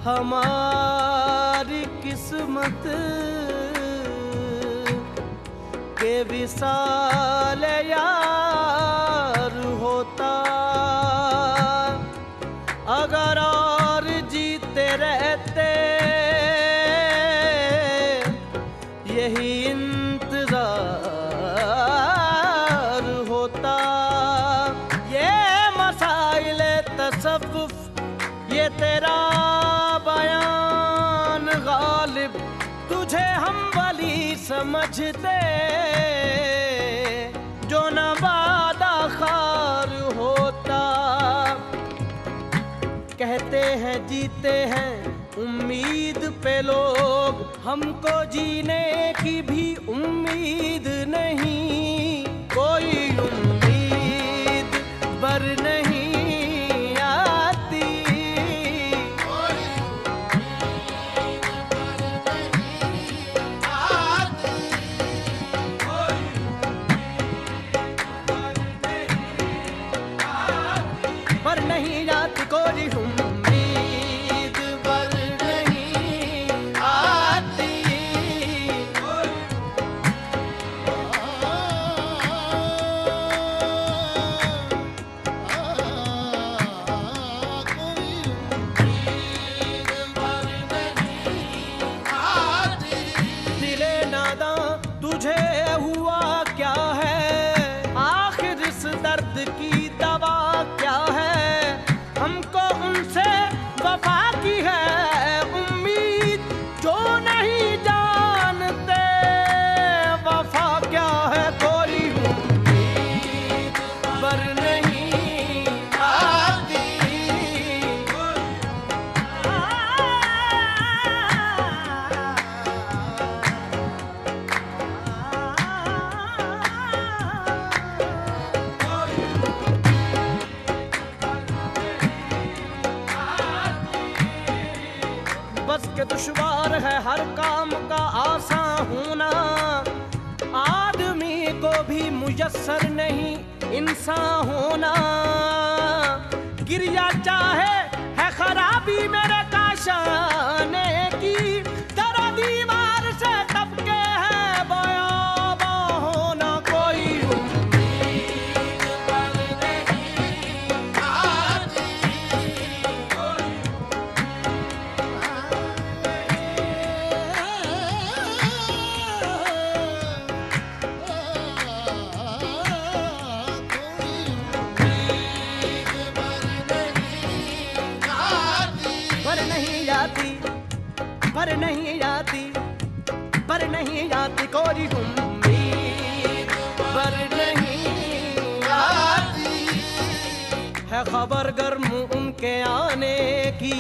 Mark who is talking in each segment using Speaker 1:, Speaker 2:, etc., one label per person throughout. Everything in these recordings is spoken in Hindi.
Speaker 1: हमारी किस्मत के विशाल यार होता, अगर और जीते रहते यही इंतजार होता। ये मसाइल तसव्वुफ, ये तेरा बयान गालिब, तुझे हम वली समझते जो न वादा खार होता। कहते हैं जीते हैं उम्मीद पे लोग, हमको जीने की भी उम्मीद नहीं। कोई उम्मीद बर नहीं कोई उम्मीद पर नहीं आती। दिले नादा तुझे हुआ क्या है, आखिर इस दर्द की दवा क्या है। हमको उनसे वफा की है उम्मीद, जो नहीं जानते वफा क्या है। कोई उम्मीद पर नहीं आती। बस के दुश्वार है हर काम का आसान होना, आदमी को भी मुयस्सर नहीं इंसान होना। गिरिया चाहे है खराबी मेरे काशाने की, तेरा दीवार से टपके है बयाबा होना। कोई उम्मीद पर नहीं आती। पर नहीं आती, पर नहीं आती। कोई उम्मीद पर नहीं आती। है खबर गर्म उनके आने की,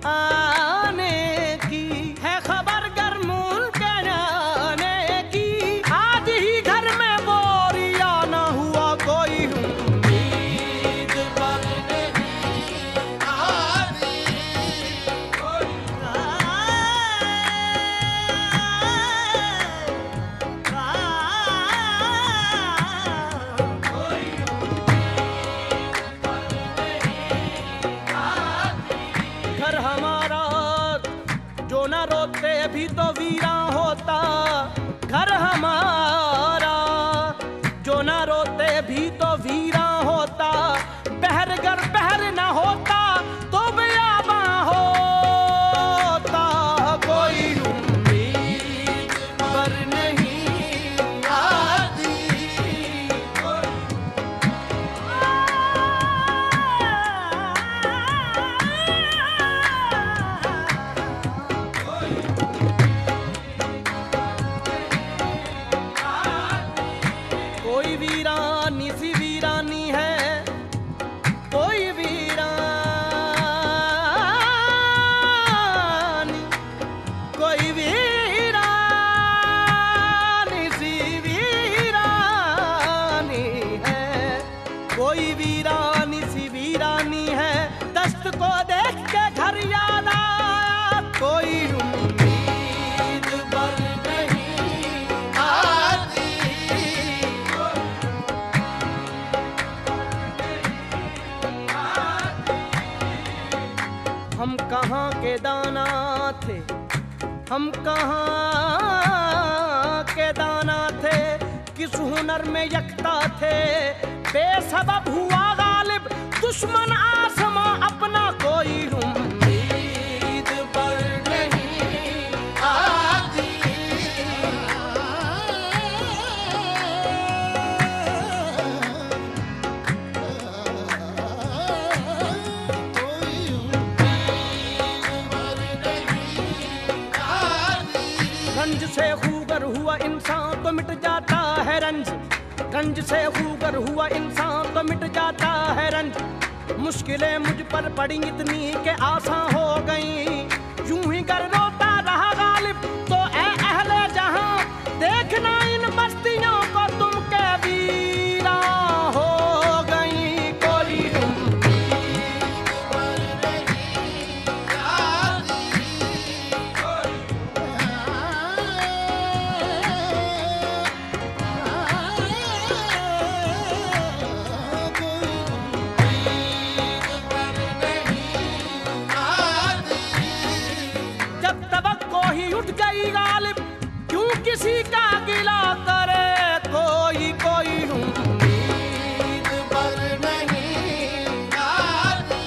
Speaker 1: आने की है खबर गर्म उनके आने की। आज ही घर में बोरिया न हुआ। कोई उम्मीद पर नहीं आती। कोई वीरानी सी वीरानी है, कोई वीरानी, कोई वीरानी सी वीरानी है, कोई वीरानी सी वीरानी है। दस्त को देख के घर याद आया, कोई उम्मीद पर नहीं आती। हम कहाँ के दाना थे, हम कहाँ के दाना थे, किस हुनर में यकता थे। बेसबब हुआ गालिब दुश्मन आसमां अपना, कोई उम्मीद पर नहीं आती। रंज से खूगर हुआ इंसान तो मिट जाता है रंज, रंज से खूगर हुआ इंसान तो मिट जाता है रंज। मुश्किलें मुझ पर पड़ी इतनी के आसान हो गई, यूं ही कर रोता रहा गालिब तो ऐ अहले जहां, देखना इन बस्तियों को तुम के वीरा हो गई। कोई उम्मीद पर नहीं आती, जब तवक्को ही उठ गई गालिब, क्यों किसी का गिला करे। कोई कोई उम्मीद पर नहीं आती।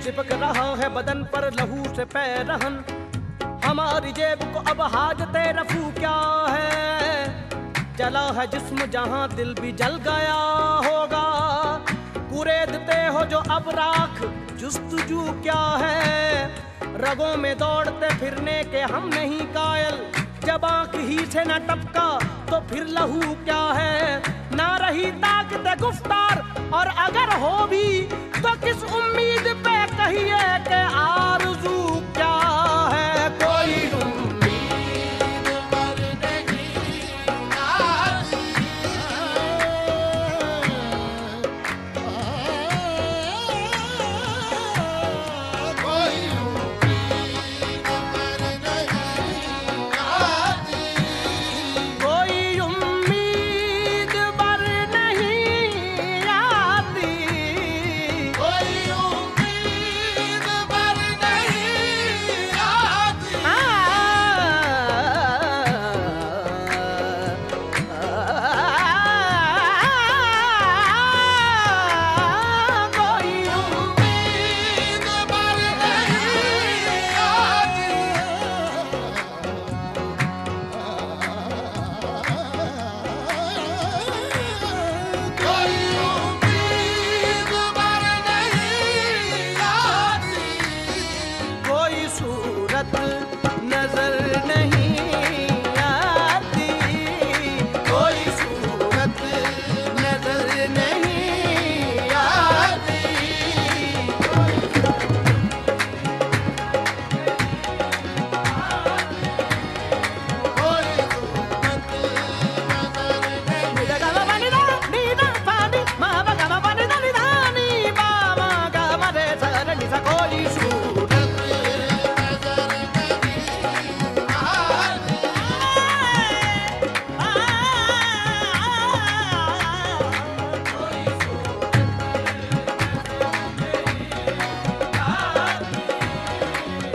Speaker 1: चिपक रहा है बदन पर लहू से पैरहन, हमारी जेब को अब हाजते रफू क्या है। जला है जिस्म जहां दिल भी जल गया होगा, कुरेदते हो जो अब राख जुस्तजू क्या है। रगों में दौड़ते फिरने के हम नहीं कायल, जब आंख ही से न टपका तो फिर लहू क्या है। ना रही ताकत गुफ्तार और अगर हो भी तो किस उम्मीद पे कहिए कि आरज़ू क्या है। कोई उम्मीद पर नहीं आती। कोई उम्मीद पर नहीं आती। कोई उम्मीद पर नहीं आती। कोई उम्मीद पर नहीं आती। कोई उम्मीद पर नहीं आती। कोई उम्मीद पर नहीं आती। कोई सूरत नजर नहीं आती। कोई सूरत नजर नहीं आती। कोई सूरत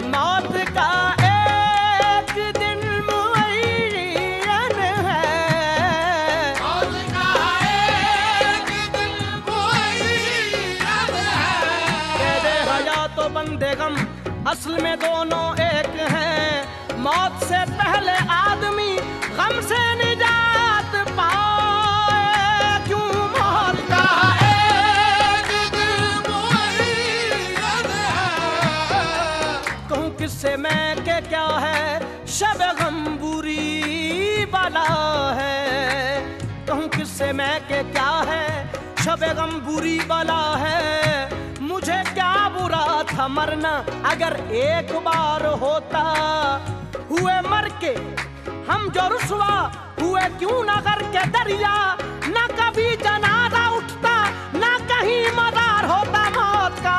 Speaker 1: मौत का एक दिन मुअय्यन है। मौत का एक दिन मुअय्यन है। तेरे हयात तो बंदे गम असल में दोनों एक हैं। मौत से पहले आदमी गम से निजात पाए, क्यों मौत का एक दिन मुअय्यन है। कहूँ किससे मैं के क्या है, शब गम बुरी बला है। इससे मैं के क्या है, शबे गम बुरी बला है। मुझे क्या बुरा था मरना, अगर एक बार होता। हुए मर के हम जो रुसवा हुए, क्यों न कर के दरिया। न कभी जनाजा उठता, न कहीं मदार होता मौत का।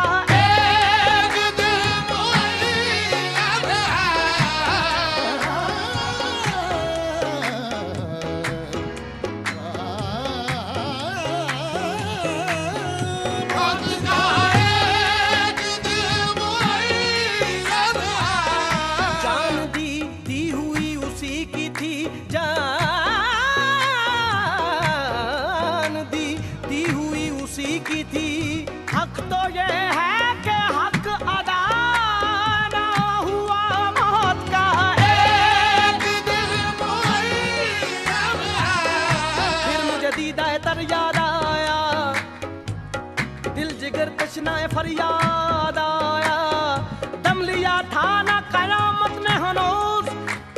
Speaker 1: फरियाद आया, दम लिया था ना कयामत ने हनूज,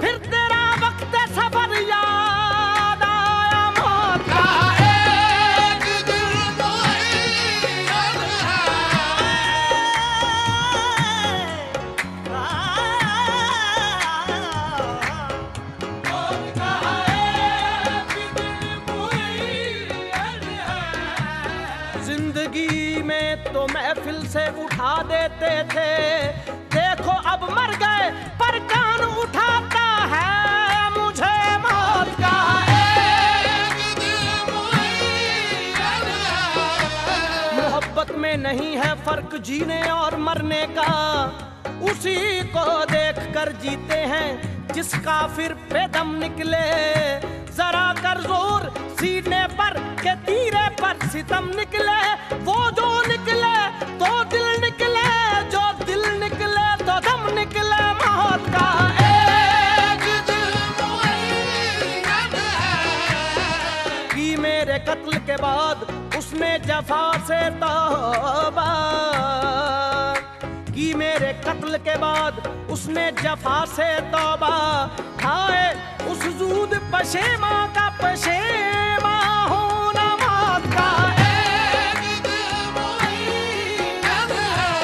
Speaker 1: फिर तेरा वक्त सफर याद आया। मौत का एक दिल मुअय्यन है। जिंदगी में तो महफिल से उठा देते थे, देखो अब मर गए पर कान उठाता है मुझे। मौत का एक दिल मुअय्यन है। मोहब्बत में नहीं है फर्क जीने और मरने का, उसी को देख कर जीते हैं जिसका फिर पे दम निकले। जरा कर जोर सीने पर के तीरे पर सितम निकले, वो जो निकले तो दिल निकले, जो दिल निकले तो दम निकले। मौत का एक दिल मुअय्यन है। कि मेरे कत्ल के बाद उसने जफा से तौबा, कि मेरे कत्ल के बाद उसने जफा से तौबा। हाय उस जूद पशेमा का पशेमा होना। मौत का एक दिल मुअय्यन है।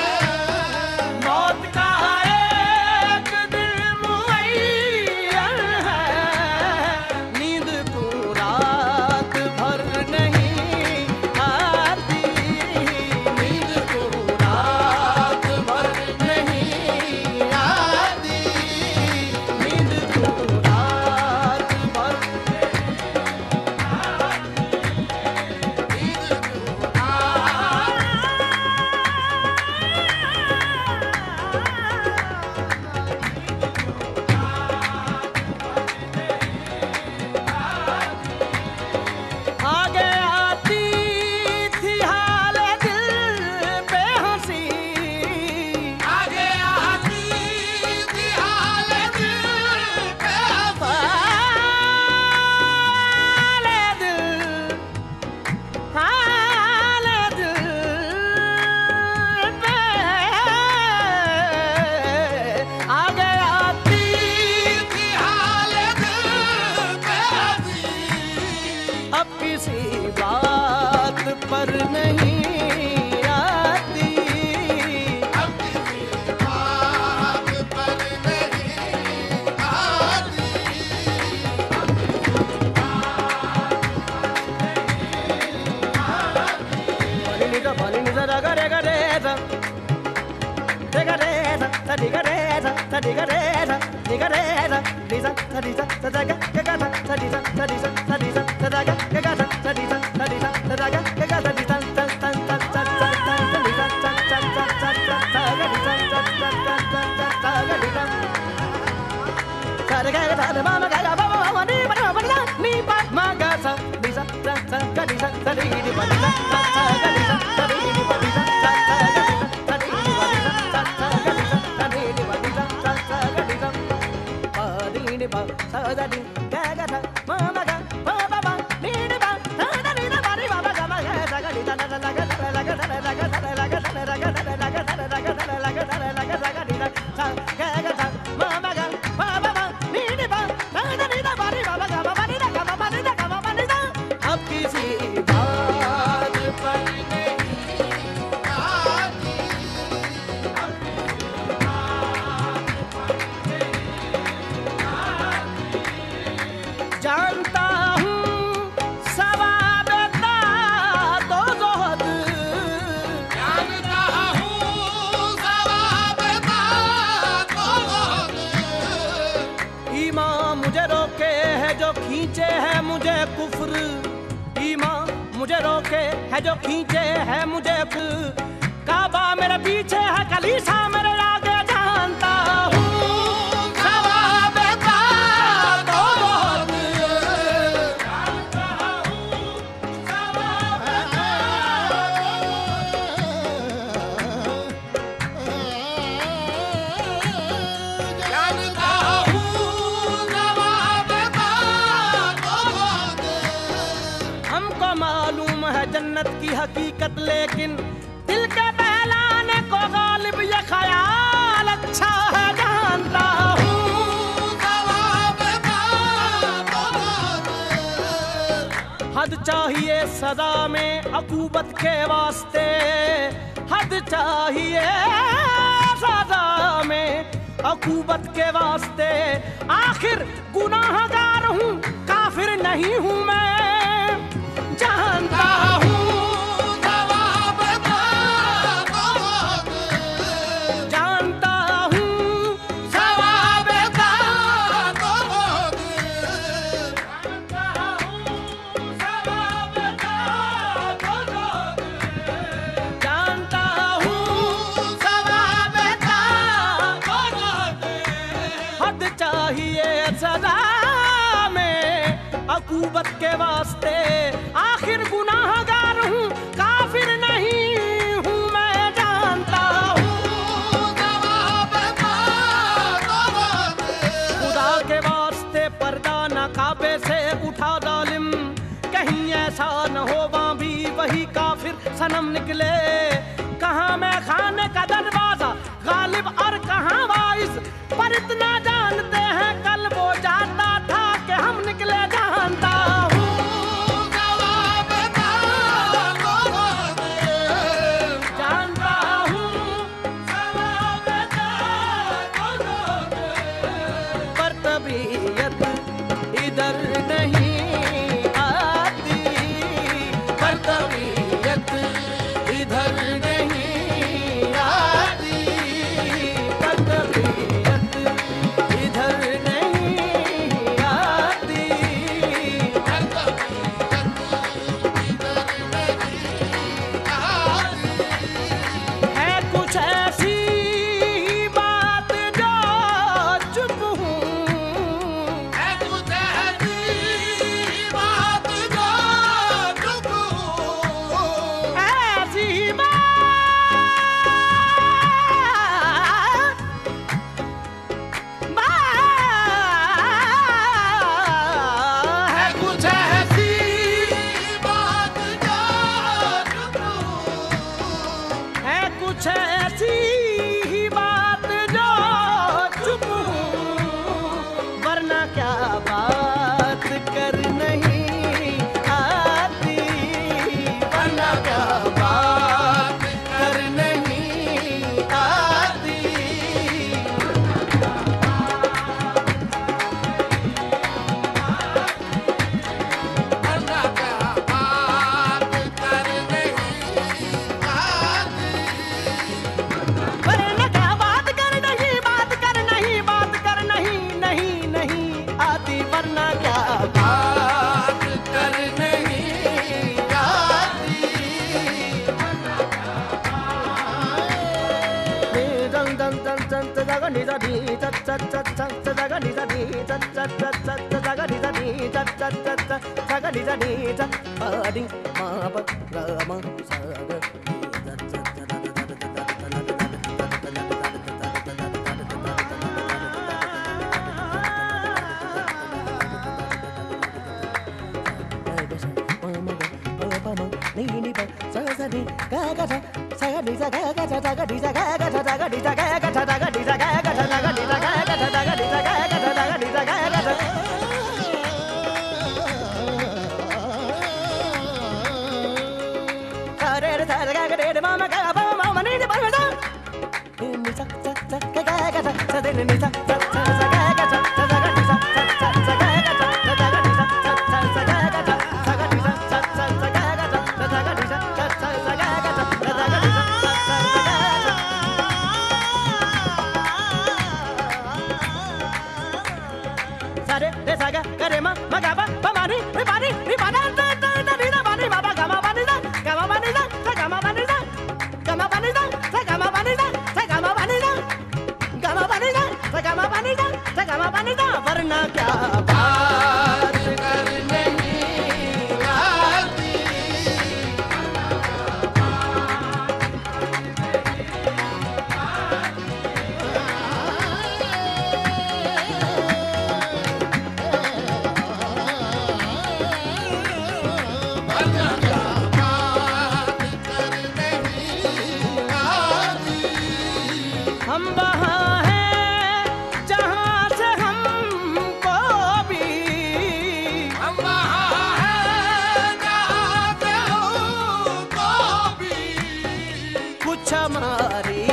Speaker 1: मौत का एक दिल मुअय्यन है। नींद को रात भर नहीं आती, नींद को रात भर नहीं आती, नींद को रात भर आगे आती थी हाल दिल पे हंसी, आगे आती थी हाल दिल पे हाल दिल पे आगे आती थी हाल दिल पे हंसी। अब किसी बात पर नहीं आती, अब किसी बात पर नहीं आती। बाली निजा रगा रे गा रे रा, रे गा रे रा, सा गा रे रा, सा गा रे रा, गा रे रा, निजा सा गा गा सा सा गा सा गा गा सा सा गा गा सा निजा सा सा सा सा सा निजा सा सा सा सा सा गा निजा सा सा सा सा सा गा निजा सा गा गा सा मा मा गा बा बा नी बा बा नी बा मा गा सा निजा सा सा गा निजा सा री नी बा निजा सा सा गा निजा सा री नी बा निजा सा सा गा निजा सा री नी बा निजा सा सा गा निजा सा री नी बा निजा सा सा गा निजा पा री नी बा सा दा नी गा गा सा मा मा गा बा बा बा नी नी बा सा दा नी दा बा री बा बा गा मा गा सा गा नी दा ला ला गा ला ला गा ला ला गा ला ला गा ला ला गा ला ला गा ला ला गा ला ला गा ला ला गा सा गा नी दा सा गा गा सा मा मा गा बा बा बा नी नी बा सा दा नी दा बा री बा बा गा बा नी दा गा बा नी दा गा बा नी दा। अब किसी जानता हूँ सवाब तो ज़ोहद,
Speaker 2: जानता हूँ सवाब तो ज़ोहद।
Speaker 1: ईमान मुझे रोके है जो खींचे है मुझे कुफ्र, ईमान मुझे रोके है जो खींचे है मुझे कुफ्र। काबा मेरे पीछे है कलीसा मेरे आगे, जानता हूँ सवाब तो ज़ोहद, जानता हूँ सवाब
Speaker 2: जानता हूँ सवाब तो ज़ोहद।
Speaker 1: हमको मालूम है जन्नत की हकीकत, लेकिन दिल के बहलाने को गालिब ये ख्याल अच्छा है, जानता हूँ
Speaker 2: सवाब तो ज़ोहद।
Speaker 1: हद चाहिए सजा में अकूबत के वास्ते, हद चाहिए सजा में अकूबत के वास्ते। आखिर गुनाहगार हूँ काफिर नहीं हूँ मैं, जानता हूँ
Speaker 2: सवाब तो ज़ोहद।
Speaker 1: जानता हूँ
Speaker 2: सवाब तो ज़ोहद।
Speaker 1: जानता हूँ
Speaker 2: सवाब तो ज़ोहद।
Speaker 1: हद चाहिए सजा में अकूबत के वास्ते। आखिर गुनाहगार हूँ काफिर नहीं हूँ मैं, जानता हूँ
Speaker 2: सवाब तो ज़ोहद।
Speaker 1: खुदा के वास्ते पर्दा न काबे से उठा जालिम, कहीं ऐसा न हो वहाँ भी वही काफिर सनम निकले। कहाँ मैं खाने का दरवाजा गालिब और कहाँ वाइस, पर इतना जानते हैं कल वो जाता था कि हम निकले, जानता हूँ
Speaker 2: सवाब तो ज़ोहद।
Speaker 1: जानता हूँ सवाब तो ज़ोहद। पर तबीयत इधर नहीं आती, पर तबीयत इधर नहीं आती, पर तबीयत इधर नहीं आती। है कुछ ऐसी बात जो चुप हूँ,
Speaker 2: है कुछ ऐसी बात जो चुप हूँ।
Speaker 1: ऐसी बात
Speaker 2: है कुछ ऐसी बात जो चुप हूँ।
Speaker 1: है कुछ ऐसी बात जो चुप हूँ, वरना क्या बात कर नहीं आती, वरना क्या बात कर नहीं आती।
Speaker 2: वरना क्या बात कर नहीं आती।
Speaker 1: वरना क्या बात कर नहीं, बात कर नहीं, बात कर नहीं, नहीं नहीं आती, वरना क्या
Speaker 2: बात कर नहीं आती।
Speaker 1: दन दन दन दन तजागा निजा दी तत तत तत तत तजागा निजा दी तत तत तत तत तजागा निजा दी तत तत तत तत तजागा निजा दी तत पादी मा प र म सा ग तत तत ma ma ga ba ba ma ni ba da da da da ni da ba ni ba ba ga ma ba ni da ga ma ba ni da ga ma ba ni da ga ma ba ni da ga ma ba ni da ga ma ba ni da ga ma ba ni da ga ma ba ni da ga ma ba ni da वरना क्या
Speaker 2: बात कर नहीं आती वरना क्या बात कर नहीं आती
Speaker 1: हम वहाँ हैं जहाँ से हमको भी
Speaker 2: हम वहाँ हैं जहाँ से हमको भी
Speaker 1: कुछ हमारी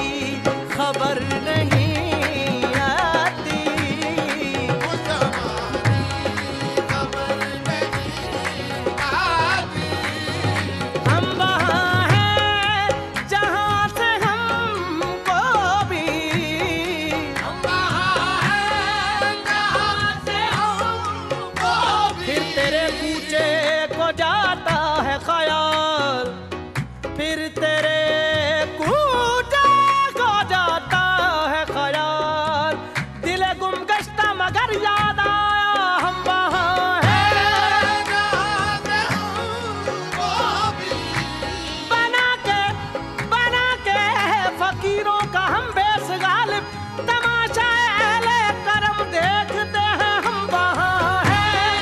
Speaker 1: खबर नहीं आती
Speaker 2: कुछ हमारी खबर नहीं आती
Speaker 1: हम वहाँ हैं जहाँ से हमको भी
Speaker 2: हम वहाँ हैं जहाँ से हमको भी
Speaker 1: फिर तेरे कूचे को जाता है ख्याल फिर तेरे कूचे को जाता है ख्याल दिल गुम गश्ता मगर याद आया हम वहाँ हैं
Speaker 2: जहाँ से हमको भी
Speaker 1: बना के फकीरों का हम बेस गालिब तमाशा अहले करम देखते हैं हम वहाँ हैं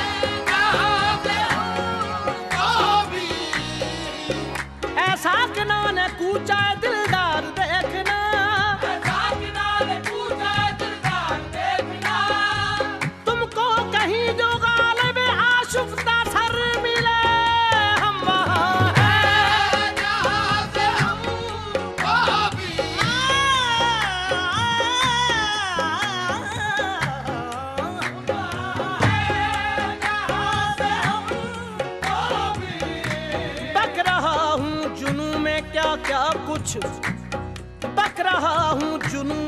Speaker 2: जहाँ से हमको भी
Speaker 1: ऐसा किनारे कूचा दिलदार देखना तुमको कहीं जो गालिब आशुफ्ता सर मिले हम वहाँ हैं
Speaker 2: जहाँ से हमको भी
Speaker 1: बक रहा हूँ जुनू में क्या क्या कुछ बक रहा हूँ जुनू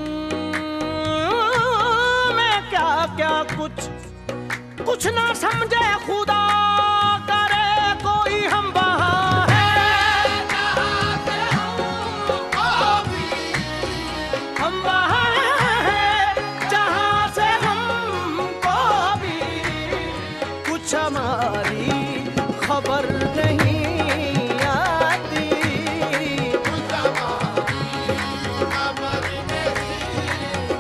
Speaker 1: में क्या क्या कुछ ना समझे खुदा करे कोई हम वहाँ हैं
Speaker 2: जहाँ से हमको भी
Speaker 1: हम वहाँ हैं जहाँ से हमको भी कुछ हमारी खबर नहीं आती
Speaker 2: कुछ हमारी खबर नहीं आती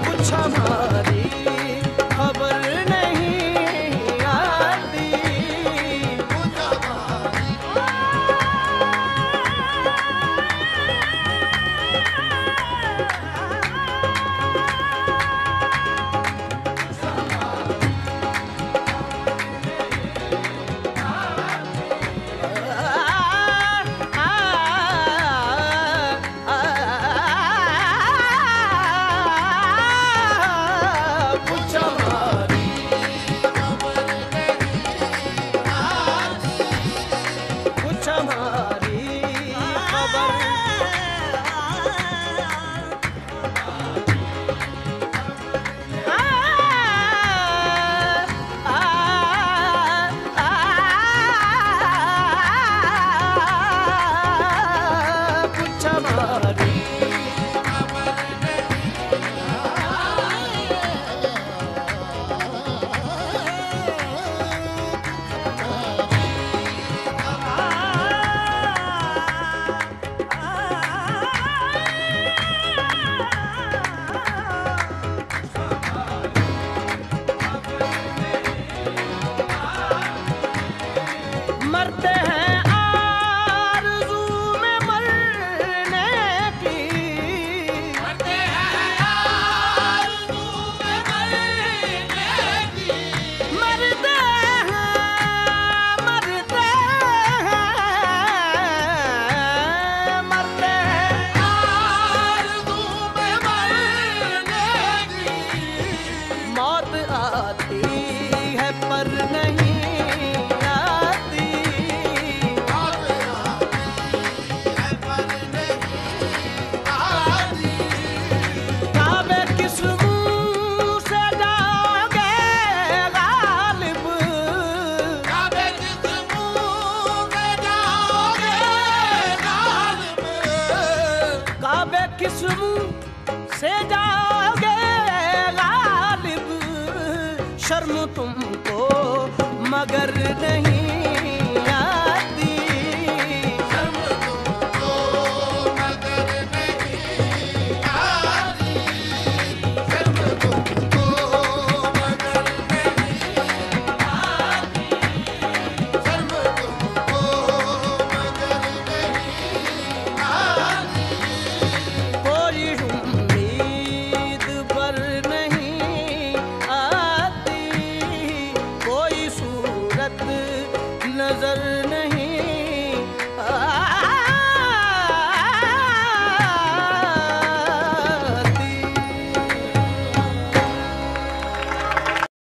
Speaker 1: कुछ हमारी खबर नहीं आती
Speaker 2: कुछ हमारी
Speaker 1: शर्म तुमको मगर नहीं आती,
Speaker 2: शर्म तुमको मगर नहीं आती, शर्म तुमको मगर नहीं आती, शर्म तुमको मगर नहीं आती।
Speaker 1: कोई उम्मीद पर नहीं आती, कोई सूरत नजर